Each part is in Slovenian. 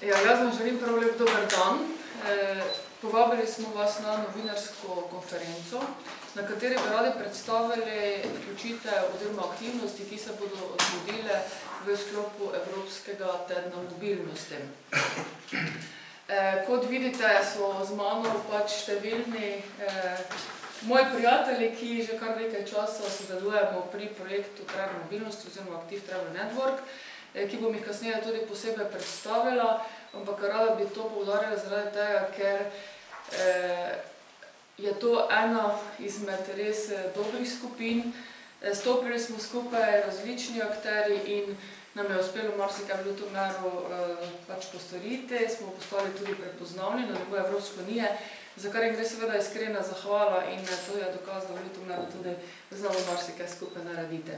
Jaz vam želim prav lep dober dan. Povabili smo vas na novinarsko konferenco, na kateri bi radi predstavili vključitev oziroma aktivnosti, ki se bodo odvodile v sklopu Evropskega tedna mobilnosti. Kot vidite, so z mano številni moji prijatelji, ki že kar nekaj časa sodelujemo pri projektu Travel mobilnosti oziroma Active Travel Network, ki bom jih kasneje tudi posebej predstavila, ampak rada bi to poudarila zaradi tega, ker je to ena izmed res dobrih skupin. Stopili smo skupaj različni akterji in nam je uspelo marsikaj v Ljutomeru postoriti, smo postali tudi prepoznavni na nivoju Evropske unije, za kar jim gre seveda iskrena zahvala in to je dokaz, da v Ljutomeru tudi znamo marsikaj skupaj narediti.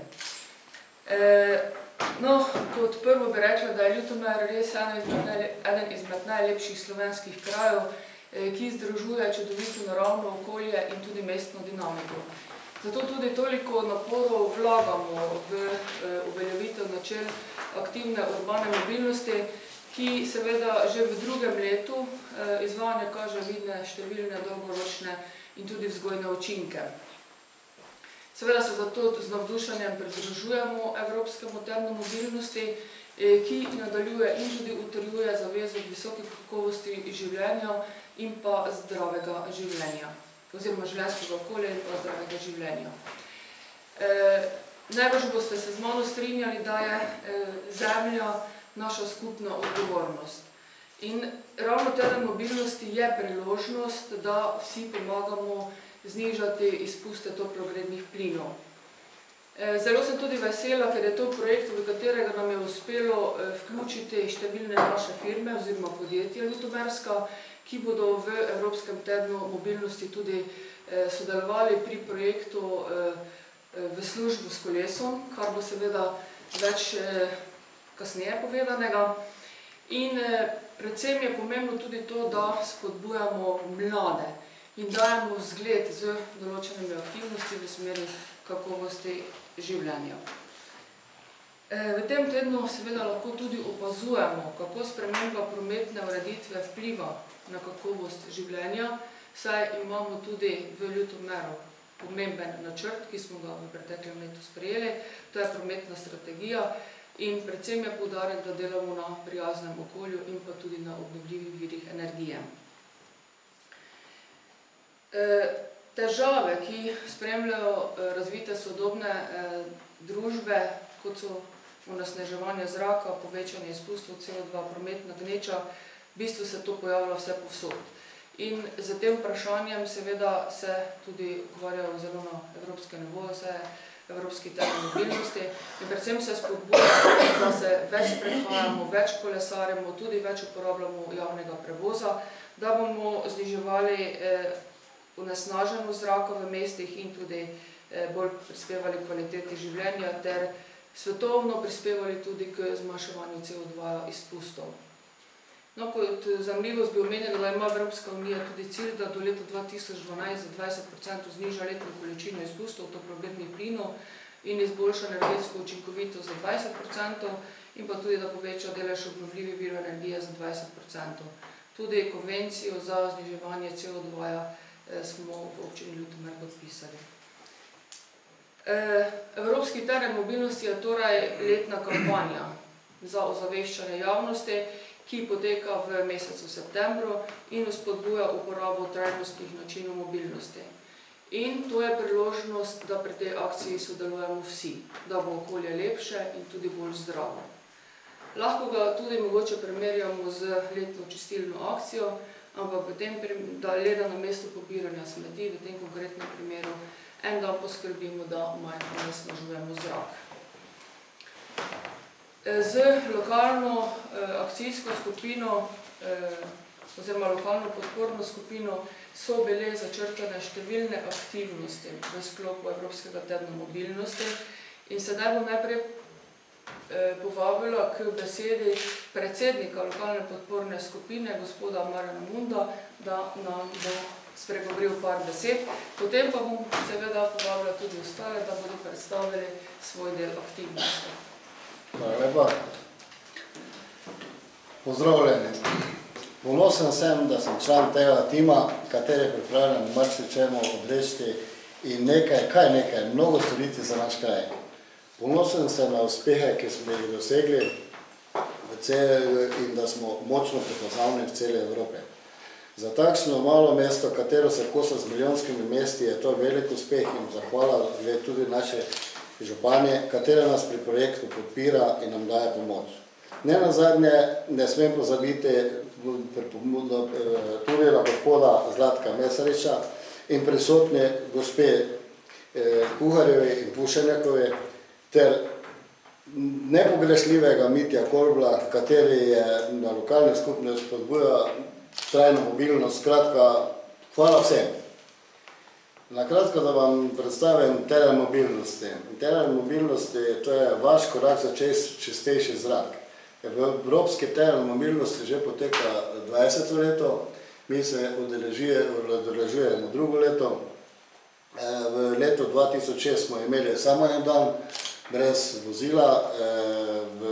No, kot prvo bi rekla, da je Ljutomer res eden izmed najlepših slovenskih krajev, ki združuje čudovito naravno okolje in tudi mestno dinamiko. Zato tudi toliko naporov vlagamo v uveljavitev načel aktivne urbane mobilnosti, ki seveda že v drugem letu izvajanja kaže vidne številne dolgoročne in tudi vzgojne učinke. Seveda se zato z navdušenjem pridružujemo Evropskemu tednu mobilnosti, ki nadaljuje in tudi utrjuje zavezo k visoki kakovosti življenja in pa zdravega življenja, oziroma življenjskega okolja in pa zdravega življenja. Najbrž boste se z mano strinjali, da je zemlja naša skupna odgovornost. In ravno teden mobilnosti je priložnost, da vsi pomagamo znižati izpuste toplogrednih plinov. Zelo sem tudi vesela, ker je to projekt, v katerega nam je uspelo vključiti številne naše firme oziroma podjetja ljutomerska, ki bodo v Evropskem tednu mobilnosti tudi sodelovali pri projektu v službo s kolesom, kar bo seveda več kasneje povedanega. In predvsem je pomembno tudi to, da spodbujamo mlade in dajemo zgled z določenimi aktivnosti v smeri kakovosti življenja. V tem tednu seveda lahko tudi opazujemo, kako sprememba prometne ureditve vpliva na kakovost življenja, saj imamo tudi v Ljutomeru pomemben načrt, ki smo ga v preteklem letu sprejeli, to je prometna strategija in predvsem je poudarek, da delamo na prijaznem okolju in pa tudi na obnovljivih virih energije. Težave, ki spremljajo razvite sodobne družbe, kot so onesnaževanje zraka, povečanje izpustov CO2, prometna gneča, v bistvu se to pojavlja vse povsod. In z tem vprašanjem seveda se tudi ukvarjajo zelo na evropske nivoje, vse Evropski teden mobilnosti in predvsem se spodbuja, da se več prehajamo, več kolesarimo, tudi več uporabljamo javnega prevoza, da bomo zniževali onesnaženost zraka v mestih in tudi bolj prispevali k kvaliteti življenja ter svetovno prispevali tudi k zmanjševanju CO2 izpustov. No, kot zanimivost bi omenila, da ima Evropska unija tudi cilj, da do leta 2012 za 20% zniža letno količino izpustov toplogrednih plinov in izboljša energetsko učinkovitost za 20% in pa tudi, da poveča delež obnovljivih virov energije za 20%. Tudi konvencijo za zniževanje CO2 smo v občini Ljutomer podpisali. Evropski teden mobilnosti je torej letna kampanja za ozaveščanje javnosti, ki poteka v mesecu septembru in spodbuja uporabo trajnostnih načinov mobilnosti. In to je priložnost, da pri tej akciji sodelujemo vsi, da bo okolje lepše in tudi bolj zdravo. Lahko ga tudi mogoče primerjamo z letno čistilno akcijo, ampak da le da na mesto pobiranja smeti, v tem konkretnem primeru, en dan poskrbimo, da manj onesnažujemo zrak. Z lokalno akcijsko skupino oziroma lokalno podporno skupino so bile začrtane številne aktivnosti v sklopu Evropskega tedna mobilnosti in sedaj bom najprej povabila k besedi predsednika lokalne podporne skupine, gospoda Marjana Munda, da nam bo spregovoril par besed. Potem pa bom seveda povabila tudi ostale, da bodo predstavili svoj del aktivnosti. Hvala lepa. Pozdravljeni. Ponosen sem, da sem član tega tima, kateri pripravljam marsičemu odreči in nekaj, mnogo storiti za naš kraj. Ponosen sem na uspehe, ki smo jih dosegli in da smo močno prepoznavni v celi Evropi. Za takšno malo mesto, katero se kosa z milijonskimi mesti, je to velik uspeh in zahvala tudi naše županje, katera nas pri projektu podpira in nam daje pomoč. Ne nazadnje ne smem pozabiti tudi na gospoda Zlatka Mesariča in prisotne gospe Kuharjevi in Pušenjakovi ter nepogrešljivega Mitja Kolbla, kateri je na lokalni skupnosti spodbuja trajno mobilnost. Skratka, hvala vsem. Na kratko, da vam predstavim teren mobilnosti. Teren mobilnosti, to je vaš korak za čistejši zrak. V evropski teren mobilnosti že poteka 20 leto, mi se udeležujemo drugo leto. V letu 2006 smo imeli samo en dan brez vozila, v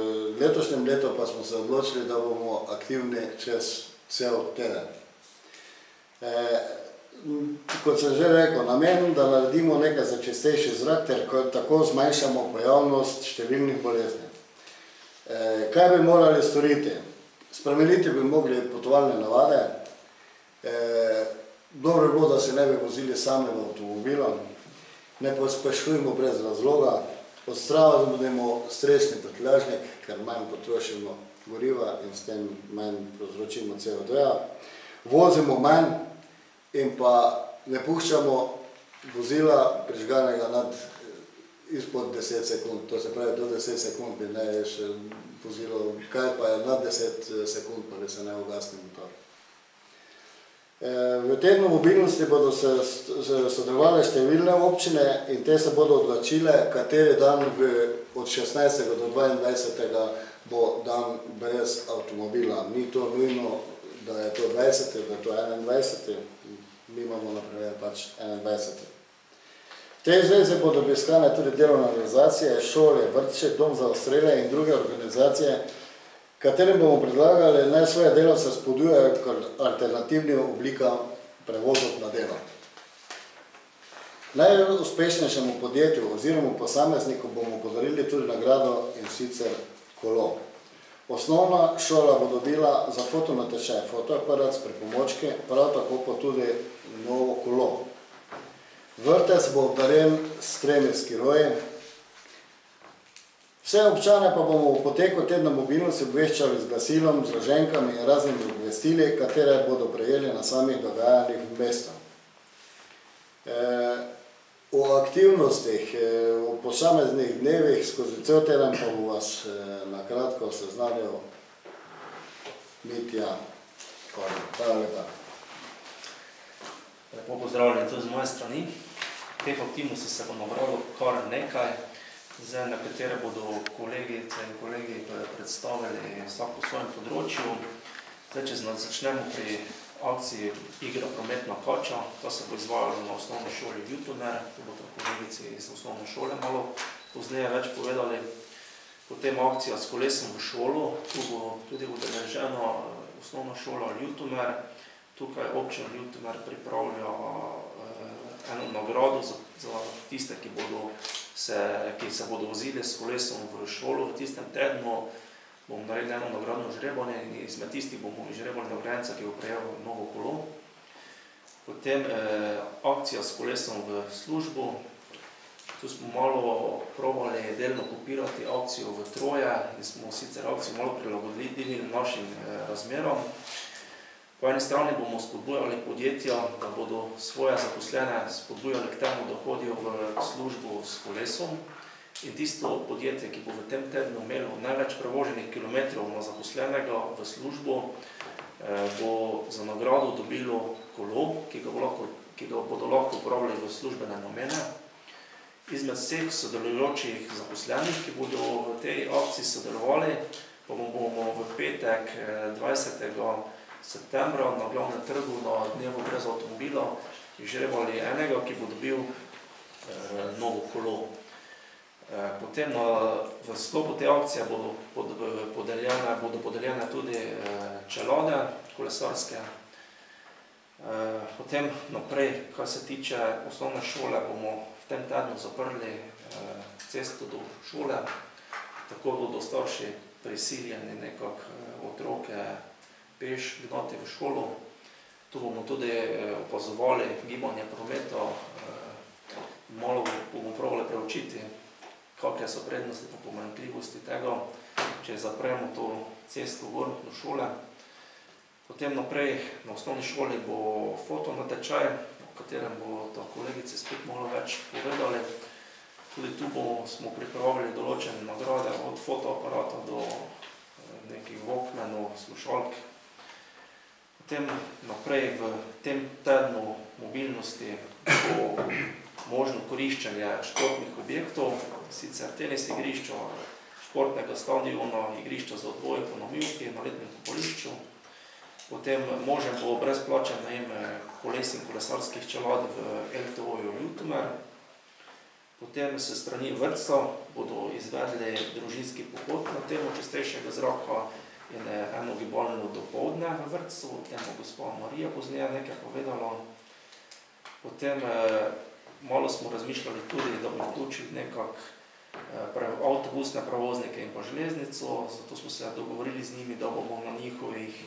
letošnjem letu pa smo se odločili, da bomo aktivni čez cel teden. Kot sem že rekel, namen, da naredimo nekaj za čistejši zrak, ter tako zmanjšamo pojavnost številnih bolezni. Kaj bi morali storiti? Spremeniti bi mogli potovalne navade. Dobro bi bilo, da se ne bi vozili sami v avtomobilu. Ne pospešujemo brez razloga. Odstranimo stresni prtljažnik, ker manj potrošimo goriva in s tem manj povzročimo CO2. Vozimo manj in pa ne puščamo vozila prižganega izpod 10 sekund. To se pravi, do 10 sekund bi ne še vozilo, kaj pa je nad 10 sekund, pa da se ne ugasne motor. V tednu mobilnosti bodo se sodelovale številne občine in te se bodo odločile, kateri dan od 16. do 22. bo dan brez avtomobila. Ni to nujno, da je to 20. da je to 21. Mi imamo naprimer pač 21. V tej zvezi bodo obiskane tudi delovne organizacije, šole, vrtce, dom za ostarele in druge organizacije, katerim bomo predlagali, naj svoje delavce spodbujajo k alternativnim oblikam prevozov na delo. Najuspešnejšemu podjetju oziroma posamezniku bomo podarili tudi nagrado in sicer kolo. Osnovna šola bo dobila za fotonatečaj fotoaparat s pripomočki, prav tako pa tudi novo kolo. Vrtec bo obdarjen s 3 skiroji. Vse občane pa bomo v poteku tedna mobilnosti obveščali z glasilom, z loženkami in raznimi obvestili, katere bodo prejeli na samih dogajanjih v mestu. O aktivnostih, o posameznih dnevih skozi cel teden pa bo vas na kratko seznanil Mitja Kolbl. Hvala lepa. Lepo pozdravljeni tudi z moje strani. Teh aktivnosti se bo nabralo kar nekaj, na katere bodo kolegice in kolegi predstavili vsak po svojem področju. Če začnemo pri akciji Igra prometna kača, ta se bo izvajala na osnovni šoli Ljutomer, to bodo kolegici iz osnovne šole malo pozneje več povedali. Potem akcija s kolesom v šolo, tu bo tudi udeležena osnovna šola Ljutomer. Tukaj občina Ljutomer pripravlja eno nagrado za tiste, ki se bodo vozili s kolesom v šolo. V tistem tednu bomo naredili eno nagradno žrebanje in izmed tistih bomo izžrebali nagrajenca, ki bo prejel novo kolo. Potem akcija s kolesom v službo. Tu smo malo probali delno kopirati akcijo v Troje in smo sicer akcijo malo prilagodili našim razmeram. Po eni strani bomo spodbujali podjetja, da bodo svoje zaposlene spodbujali k temu, da hodijo v službo s kolesom. In tisto podjetje, ki bo v tem tednu imelo največ prevoženih kilometrov na zaposlenega v službo, bo za nagrado dobilo kolo, ki ga bodo lahko uporabljali v službene namene. Izmed vseh sodelujočih zaposlenih, ki bodo v tej akciji sodelovali, pa bomo v petek 20. septembra na glavnem trgu na dnevu brez avtomobila izžrebali enega, ki bo dobil novo kolo. Potem v sklopu te akcije bodo podeljene tudi čelade kolesarske. Potem naprej, kar se tiče osnovne šole, bomo v tem tednu zaprli cesto do šole, tako bodo starši prisiljeni nekako otroke peš gnati v šolo. Tu bomo tudi opazovali gibanje prometa, malo bomo probali preučiti, kakšne so prednosti in pomanjkljivosti tega, če zapremo to cesto gor do šole. Potem naprej na osnovni šoli bo fotonatečaj, o katerem bodo kolegice spet malo več povedali. Tudi tu smo pripravili določene nagrade od fotoaparata do nekih walkmanov, slušalk. Potem naprej v tem tednu mobilnosti bo možno koriščenje športnih objektov, sicer tenis igrišča, športnega stadiona, igrišča za odbojko na Mivki, na letnem kopališču. Potem možen bo brezplačen najem koles in kolesarskih čelad v LTO-ju Ljutomer. Potem s strani vrtca bodo izvedli družinski pohod na temo čistejšega zraka in eno gibalno dopoldne v vrtcu, o tem bo gospa Marija pozneje nekaj povedala. Potem malo smo razmišljali tudi, da bomo vključili nekako avtobusne prevoznike in pa železnico, zato smo se dogovorili z njimi, da bomo na njihovih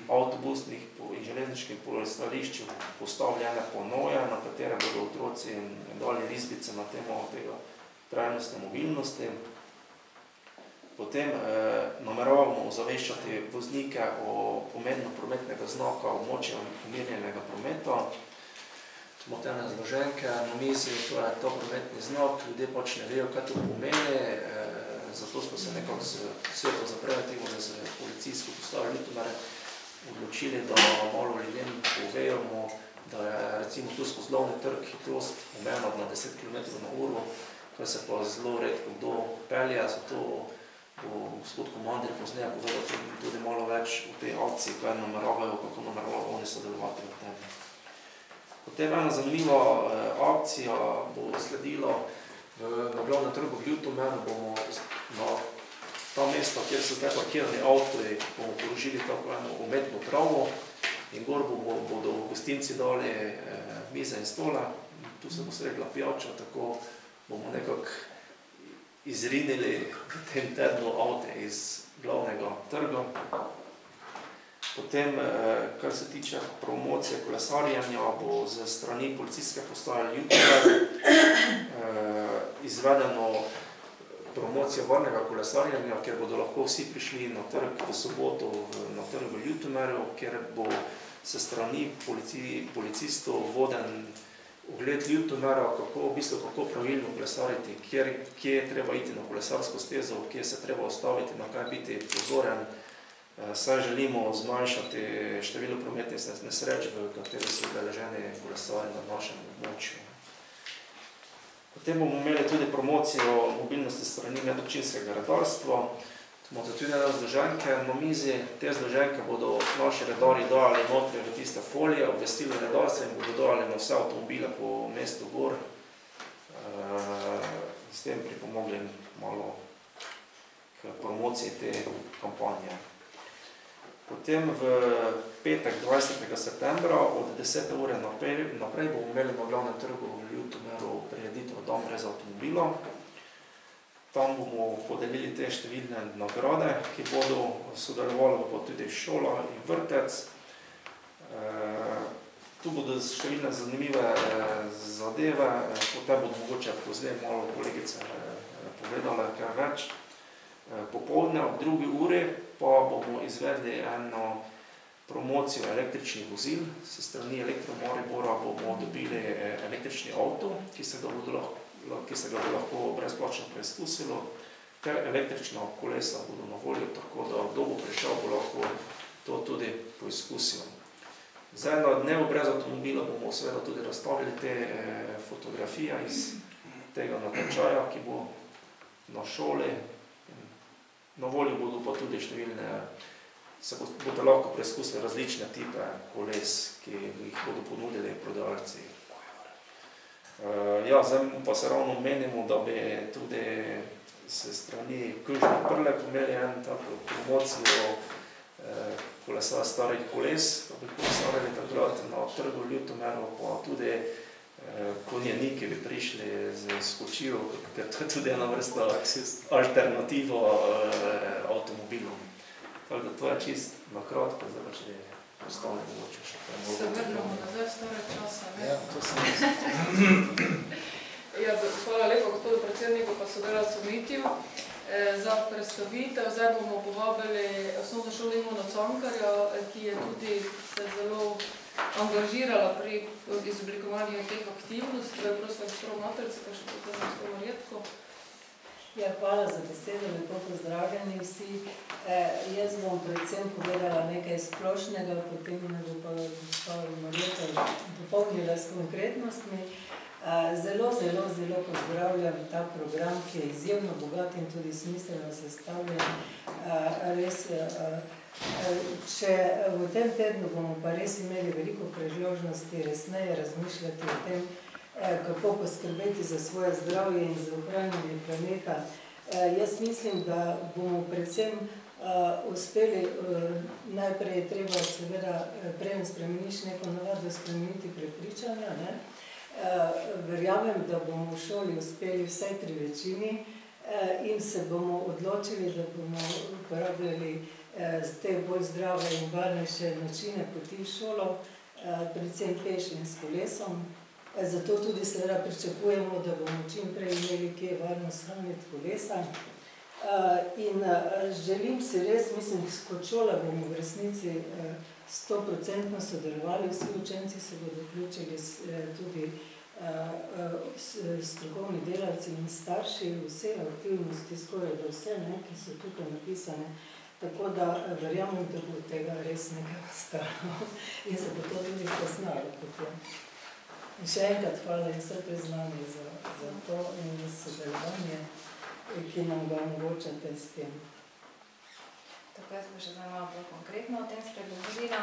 avtobusnih in železniških pristaniščih postavljene panoje, na katere bodo otroci dali risbice na temo tega trajnostne mobilnosti. Potem nameravamo ozaveščati voznike o pomenu prometnega znaka območja umirjenega prometa. Imamo te zloženke na mizi, to je ta prometni znak, ljudje pač ne vejo, kaj to pomeni, zato smo se nekako s svetom za preventivo z policijsko postajo Ljutomere odločili, da malo ljudem povejamo, da je recimo tu skozi glavni trg hitrost omejena na 10 km/h, kar se pa zelo redko kdo pelje, zato bo gospod komandir pozneje povedal tudi malo več o tej akciji, kaj nameravajo, kako nameravajo oni sodelovati v tem. Potem ena zanimiva akcija bo sledila na glavnem trgu v Ljutomeru, bomo na ta mesta, kjer so zdaj parkirani avtoji, bomo položili tako eno umetno travo in gor bodo gostinci dali mize in stole, tu se bo sredila pijača, tako bomo nekako izrinili v tem tednu avte iz glavnega trga. Potem, kar se tiče promocije kolesarjenja, bo z strani policijske postaje Ljutomer izvedeno promocijo varnega kolesarjenja, kjer bodo lahko vsi prišli na trg v soboto na trg v Ljutomeru, kjer bo se strani policistov voden ogled Ljutomera, kako pravilno kolesariti, kje je treba iti na kolesarsko stezo, kje se treba ostaviti, na kaj biti pozoren. Saj želimo zmanjšati število prometnih nesreč, v kateri so udeleženi kolesarji na našem območju. Potem bomo imeli tudi promocijo mobilnosti strani medobčinskega redarstva. Imate tudi ene zloženke na mizi. Te zloženke bodo naši redarji dali notri v tiste folije, obvestili redarstva in bodo dali na vse avtomobile po mestu gor. S tem pripomogli malo k promociji te kampanje. Potem v petek 20. septembra od 10. ure naprej bomo imeli na glavnem trgu v Ljutomeru prireditev Dan brez avtomobila. Tam bomo podelili te številne nagrade, ki bodo sodelovali pa tudi šola in vrtec. Tu bodo številne zanimive zadeve, potem bodo mogoče pozneje malo kolegice povedale kaj več. Popoldne ob 2. uri pa bomo izvedli eno promocijo električnih vozil. S strani Elektro Maribora bomo dobili električni avto, ki se ga bo lahko brezplačno preizkusilo. Te električna kolesa bodo na voljo, tako da kdo bo prišel, bo lahko to tudi poizkusil. Zdaj na dnevu brez avtomobila bomo seveda tudi razstavili te fotografije iz tega natečaja, ki bo na šoli. Na voljo bodo pa tudi številne, se bodo lahko preizkusili različne tipe koles, ki jih bodo ponudili prodajalci. Ja, zdaj pa se ravno menimo, da bi tudi se strani Krušne Prle pomeli en tako promocijo kolesa starih koles, da bi kolesarili takrat na trgu v Ljutomeru, pa tudi konjeniki bi prišli z skočijo, ker to je tudi ena vrsta alternativo avtomobilom. Tako da to je čist na kratko, zdaj pa če ostane mogoče še kaj. Se vrnemo nazaj stare časa, ne? Ja, to sem mislim. Ja, hvala lepa gospodu predsedniku pa sodelavcu Mitju za predstavitev. Zdaj bomo povabili osnovno šolo Ivona Cankarja, ki je tudi se zelo angažirala pri izoblikovanju teh aktivnosti. Prosim, gospod Matrice, pa še potem gospod Marjetko. Ja, hvala za besedo, lepo pozdravljeni vsi. Jaz bom predvsem povedala nekaj splošnega, potem me bo pa gospod Marjeta dopolnila s konkretnostmi. Zelo pozdravljam ta program, ki je izjemno bogat in tudi smiselno sestavljen. Res, če v tem tednu bomo pa res imeli veliko priložnosti resneje razmišljati o tem, kako poskrbeti za svoje zdravje in za ohranjanje planeta. Jaz mislim, da bomo predvsem uspeli, najprej je treba seveda, preden spremeniš neko navado, spremeniti prepričanja, ne? Verjamem, da bomo v šoli uspeli vsaj pri večini in se bomo odločili, da bomo uporabljali te bolj zdrave in varnejše načine poti v šolo, predvsem peš in s kolesom. Zato tudi seveda pričakujemo, da bomo čim prej imeli kje varno shraniti kolesa. In želim si res, mislim, kot šola bomo v resnici 100% sodelovali, vsi učenci se bodo vključili, tudi strokovni delavci in starši, vse aktivnosti, skoraj da vse, ki so tukaj napisane. Tako da verjamem, da bo tega res nekaj ostalo in se bo to tudi poznalo potem. In še enkrat hvala in vse priznanje za to in sodelovanje, ki nam ga omogočate s tem. Tako, jaz bo še zdaj malo bolj konkretno o tem spregovorila.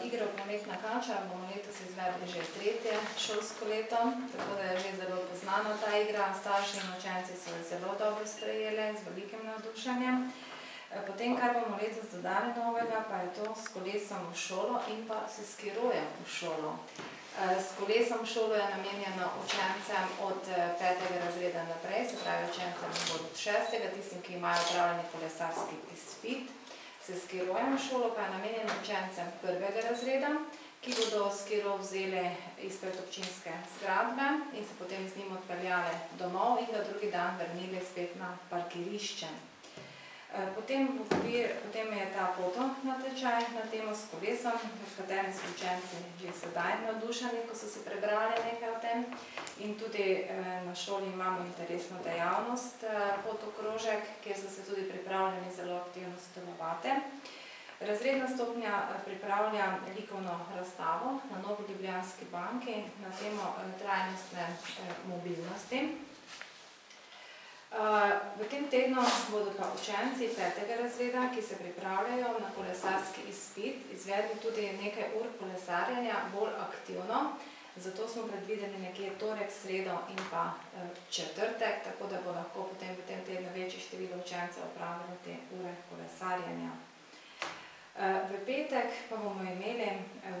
Igro Prometna kača bomo letos izvedli že 3. šolsko leto, tako da je že zelo poznana ta igra. Starši in učenci so jo zelo dobro sprejeli, z velikim navdušenjem. Potem, kar bomo letos dodali novega, pa je to s kolesom v šolo in pa s skirojem v šolo. S kolesom v šolo je namenjeno učencem od 5. razreda naprej, se pravi učencem od 6. tistim, ki imajo opravljeni kolesarski izpit. S skirojem v šolo pa je namenjeno učencem 1. razreda, ki bodo skiro vzeli izpred občinske zgradbe in se potem z njim odpeljali domov in ga drugi dan vrnili spet na parkirišče. Potem je ta foto natečaj na temo s kolesom, v katerem so učenci že sedaj navdušeni, ko so si prebrali nekaj o tem. In tudi na šoli imamo interesno dejavnost, fotokrožek, kjer so se tudi pripravljeni zelo aktivno sodelovati. Razredna stopnja pripravlja likovno razstavo na Novi Ljubljanski banki na temo trajnostne mobilnosti. V tem tednu bodo pa učenci 5. razreda, ki se pripravljajo na kolesarski izpit, izvedli tudi nekaj ur kolesarjenja bolj aktivno. Zato smo predvideli nekje torek, sredo in pa četrtek, tako da bo lahko potem v tem tednu večje število učencev opravilo te ure kolesarjenja. V petek pa bomo imeli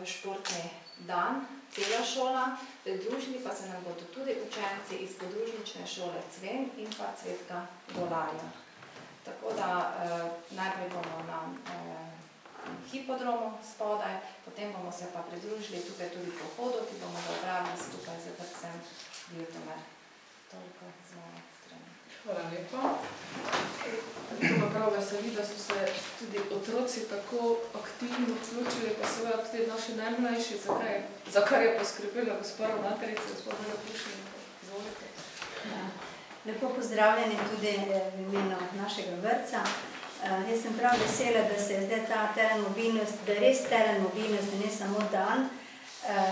športni dan, cela šola, pridružili pa se nam bodo tudi učenci iz podružnične šole Cven in pa Cvetka Golarja. Tako da najprej bomo na hipodromu spodaj, potem bomo se pa pridružili tukaj tudi po hodu, ki bomo ga opravili skupaj z vrtcem Ljutomer. Toliko z moje strani. Hvala lepa. To me prav veseli, da so se tudi otroci tako aktivno vključili, pa seveda tudi naši najmlajši, za kar je poskrbela gospa ravnateljica, gospod Pušnik. Izvolite. Lepo pozdravljeni tudi v imenu našega vrtca. Jaz sem prav vesela, da se je zdaj ta teren mobilnost, da je res teren mobilnosti, ne samo dan.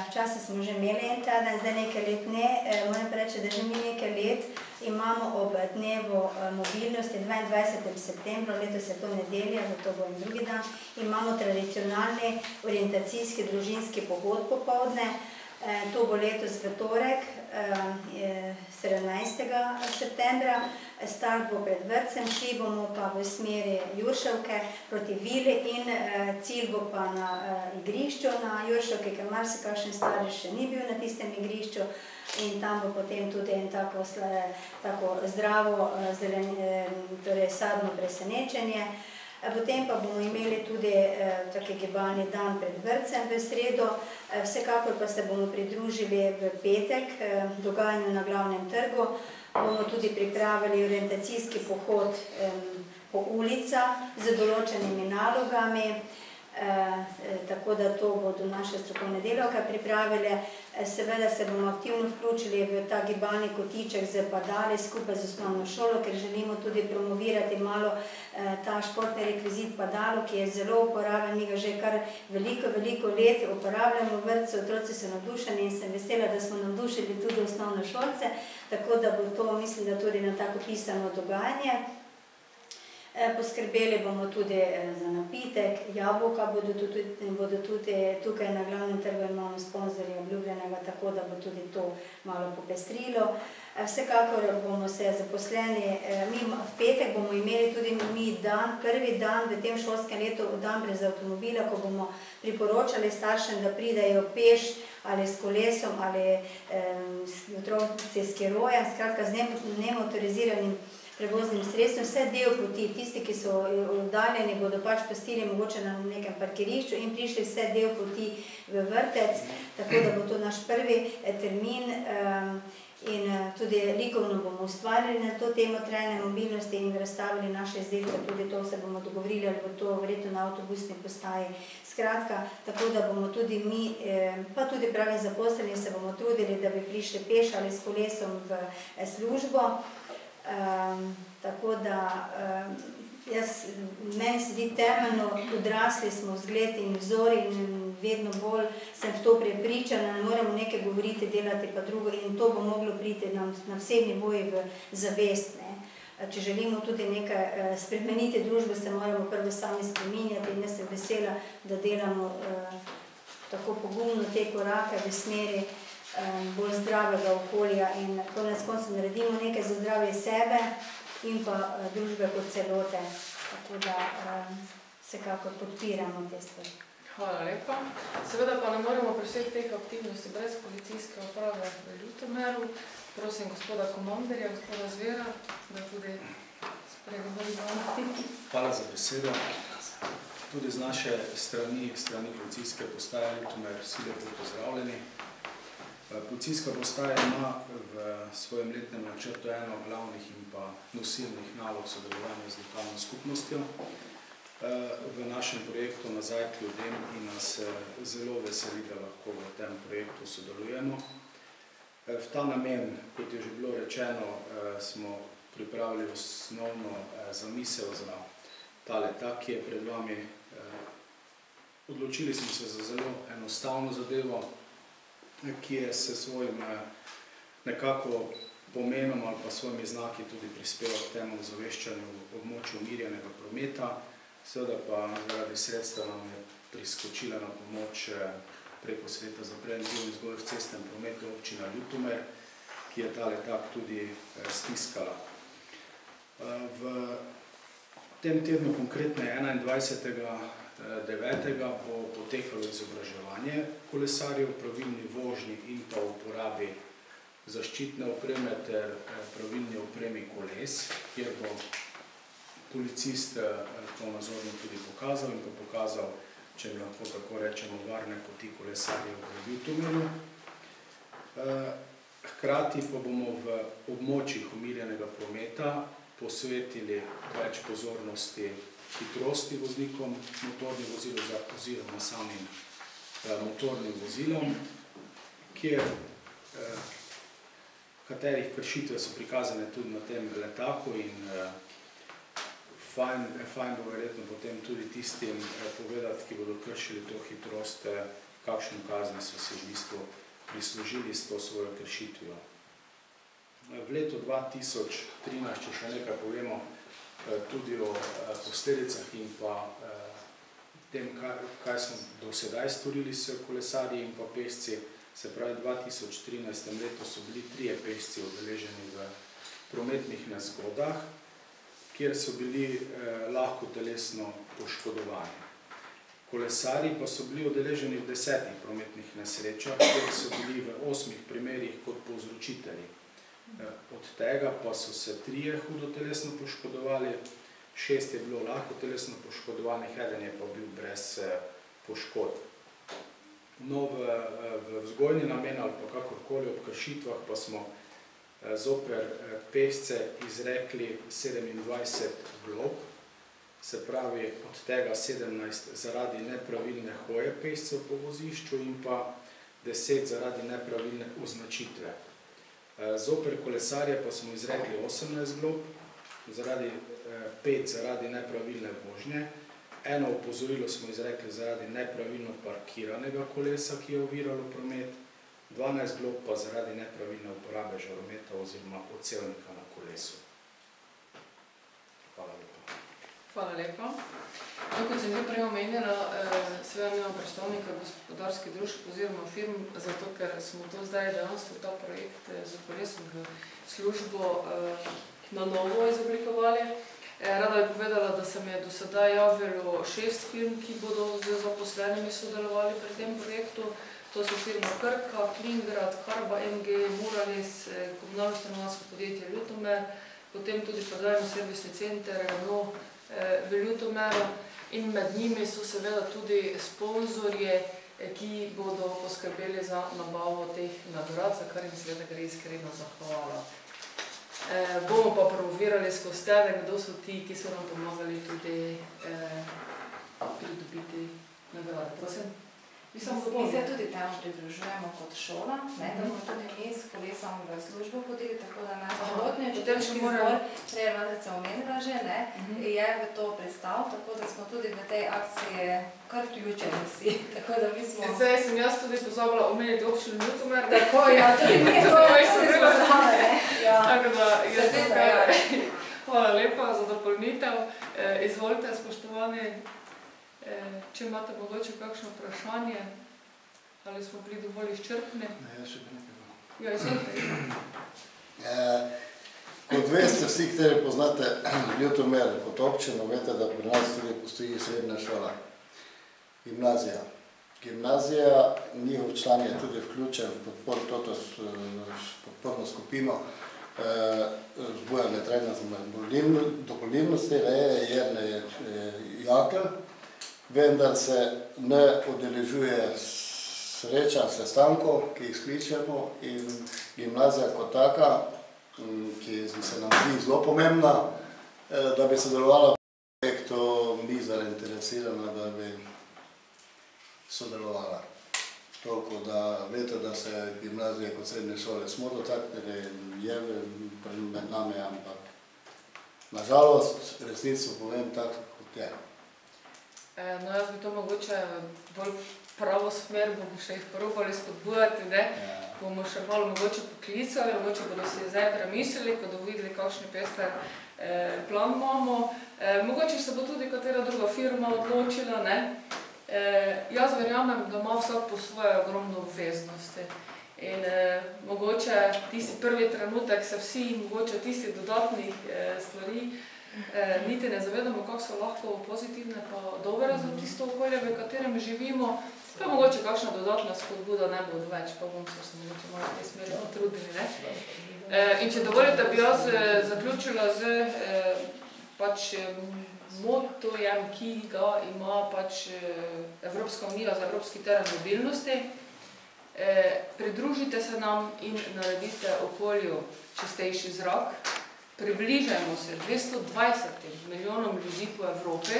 Včasih smo že imeli en teden, zdaj nekaj let ne. Moram reči, da že mi nekaj let imamo ob dnevu mobilnosti 22. septembra, letos je to nedelja, zato bo in drugi dan, imamo tradicionalni orientacijski družinski pohod popoldne. To bo letos v torek, 17. septembra. Start bo pred vrtcem, šli bomo pa v smeri Jurševke proti Vili in cilj bo pa na igrišču na Jurševke, ker marsikakšen starš še ni bil na tistem igrišču in tam bo potem tudi en tako zdravo, torej sadno presenečenje. Potem pa bomo imeli tudi taki gibalni dan pred vrtcem v sredo. Vsekakor pa se bomo pridružili v petek dogajanju na glavnem trgu. Bomo tudi pripravili orientacijski pohod po ulicah z določenimi nalogami, tako da to bodo naše strokovne delavke pripravile. Seveda se bomo aktivno vključili v ta gibalni kotiček z padali skupaj z osnovno šolo, ker želimo tudi promovirati malo ta športni rekvizit padalo, ki je zelo uporaben. Mi ga že kar veliko let uporabljamo v vrtcu, otroci so navdušeni in sem vesela, da smo navdušili tudi osnovnošolce, tako da bo to, mislim, da tudi na tako pisano dogajanje. Poskrbeli bomo tudi za napitek, jabolka bodo tudi tukaj na glavnem trgu, imamo sponzorja obljubljenega, tako da bo tudi to malo popestrilo. Vsekakor bomo se zaposleni, v petek bomo imeli tudi mi dan, prvi dan v tem šolskem letu, dan brez avtomobila, ko bomo priporočali staršem, da pridejo peš ali s kolesom ali otroci s skirojem, skratka z nemotoriziranim prevoznim sredstvom, vse del poti, tisti, ki so oddaljeni, bodo pač pustili mogoče na nekem parkirišču in prišli vse del poti v vrtec, tako da bo to naš prvi termin in tudi likovno bomo ustvarjali na to temo trajne mobilnosti in razstavili naše izdelke, tudi to se bomo dogovorili, ali bo to verjetno na avtobusni postaji. Skratka, tako da bomo tudi mi, pa tudi pravi zaposleni, se bomo trudili, da bi prišli peš ali s kolesom v službo. Tako da meni se zdi temeljno, odrasli smo vzgled in vzori in vedno bolj sem v to prepričana, ne moremo nekaj govoriti, delati pa drugo in to bo moglo priti na vseh nivojih v zavest. Če želimo tudi nekaj spremeniti družbo, se moramo prvo sami spreminjati in jaz sem vesela, da delamo tako pogumno te korake v smeri bolj zdravega okolja in konec koncev naredimo nekaj za zdravje sebe in pa družbe kot celote. Tako da vsekakor podpiramo te stvari. Hvala lepa. Seveda pa ne moremo pri vseh teh aktivnosti brez policijske uprave v Ljutomeru. Prosim gospoda komanderja, gospoda Zvera, da tudi spregovorimo. Hvala za besedo. Tudi z naše strani policijske postaje Ljutomer, vsi lepo pozdravljeni. Policijska postaja ima v svojem letnem načrtu eno glavnih in pa nosilnih nalog sodelovanja z lokalno skupnostjo. V našem projektu Nazaj k ljudem in nas zelo veseli, da lahko v tem projektu sodelujemo. V ta namen, kot je že bilo rečeno, smo pripravili osnovno zamisel za ta letak, ki je pred vami. Odločili smo se za zelo enostavno zadevo, ki je se svojim nekako pomenom ali pa svojimi znaki tudi prispeval k temu ozaveščanju območju umirjenega prometa. Seveda pa zaradi sredstva nam je priskočila na pomoč preko Sveta za preventivo in vzgojo v cestnem prometu občina Ljutomer, ki je ta letak tudi stiskala. V tem tednu, konkretno 21.9. bo potekalo izobraževanje kolesarjev, pravilni vožnji in pa uporabi zaščitne opreme ter pravilni opremi koles, kjer bo policist to nazorno tudi pokazal in pa pokazal, če lahko tako rečemo, varne poti kolesarjev v Ljutomeru. Hkrati pa bomo v območjih umirjenega prometa posvetili več pozornosti hitrosti voznikom motornih vozil oziroma samim motornim vozilom, katerih kršitve so prikazane tudi na tem letaku in fajn bo verjetno potem tudi tistim povedati, ki bodo kršili to hitrost, kakšno kazen so si v bistvu prislužili s to svojo kršitvijo. V letu 2013, če še nekaj povemo, tudi o posledicah in pa tem, kaj smo do sedaj storili s kolesarji in pa pešci, Se pravi, 2013 letu so bili 3 pešci udeleženi v prometnih nezgodah, kjer so bili lahko telesno poškodovani. Kolesarji pa so bili udeleženi v 10 prometnih nesrečah, kjer so bili v 8 primerih kot povzročitelji. Od tega pa so se 3 hudo telesno poškodovali, 6 je bilo lahko telesno poškodovanih, 1 je pa bil brez poškodb. No, v vzgojni namen ali pa kakorkoli ob kršitvah pa smo zoper pešce izrekli 27 glob, se pravi od tega 17 zaradi nepravilne hoje pešcev po vozišču in pa 10 zaradi nepravilne označitve. Zoper kolesarje pa smo izrekli 18 glob, 5 zaradi nepravilne vožnje, 1 opozorilo smo izrekli zaradi nepravilno parkiranega kolesa, ki je oviralo promet, 12 glob pa zaradi nepravilne uporabe žarometa oziroma odsevnika na kolesu. Hvala lepa. Hvala lepa. Kot sem že prej omenjala, seveda imamo predstavnika gospodarskih družb oziroma firm, zato ker smo to zdaj dejansko ta projekt z kolesom v službo na novo izoblikovali. Rada bi povedala, da se mi je do sedaj javilo 6 firm, ki bodo z zaposlenimi sodelovali pri tem projektu. To so firma Krka, Klingrad, Karba MG, Muralis, komunalno stanovanjsko podjetje Ljutomer, potem tudi prodajno-servisni center Renault v Ljutomeru in med njimi so seveda tudi sponzorje, ki bodo poskrbeli za nabavo teh nagrad, za kar jim seveda gre iskreno zahvala. Bomo pa promovirali skozi teden, kdo so ti, ki so nam pomagali tudi pridobiti nagrade. Prosim? Mi se tudi temu pridružujemo kot šola, da bomo tudi mi s kolesom v službo hodili, tako da naš celotni učiteljski zbor, prej Vladica omenila že, je v to pristal, tako da smo tudi v tej akciji kar vključeni vsi. Zdaj sem jaz tudi pozabila omeniti občino Ljutomer. Tako, ja, tudi mi to smo zbrali. Tako da je tukaj. Hvala lepa za dopolnitev. Izvolite, spoštovani. Če imate mogoče kakšno vprašanje, ali smo bili dovolj izčrpni? Ne, jaz še bi nekaj. Ja, izvolite. Kot veste, vsi, kateri poznate Ljutomer kot občino, veste, da pri nas tudi postoji srednja šola, gimnazija. Gimnazija, njihov član je tudi vključen v podporno skupino vzbujanja trajne dopolnilnosti, Jernej Jakl. Vendar se ne udeležuje srečanj, sestankov, ki jih skličemo, in gimnazija kot taka, ki se nam zdi zelo pomembna, da bi sodelovala v projektu, ni zainteresirana, da bi sodelovala. Toliko, da veste, da se gimnazije kot srednje šole smo dotaknili, je med nami, ampak nažalost resnico povem tako, kot je. No, jaz bi to mogoče bolj pravo smer, bomo še jih probali spodbujati, bomo še malo mogoče poklicali, mogoče bodo si zdaj premislili, ko bodo videli, kakšni pester plan imamo. Mogoče se bo tudi katera druga firma odločila, ne. Jaz verjamem, da ima vsak po svoje ogromno obveznosti. In mogoče tisti prvi trenutek se vsi, mogoče tisti dodatnih stvari, niti ne zavedamo, kako so lahko pozitivne pa dobre za tisto okolje, v katerem živimo, pa mogoče kakšna dodatna spodbuda ne bo odveč, pa bom se mogoče malo v tej smeri potrudili. In če dovolite, bi jaz zaključila z pač motojem, ki ga ima pač Evropska unija za evropski teren mobilnosti. Pridružite se nam in naredite okolju čistejši zrak. Približajmo se 220 milijonom ljudi po Evropi.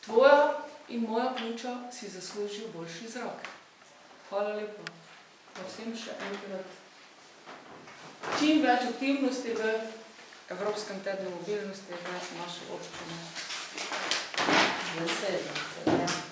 Tvoja in moja pljuča si zaslužijo boljši zrak. Hvala lepa. Pa vsem še enkrat čim več aktivnosti v Evropskem tednu mobilnosti v naši občini. Veselim se, ja.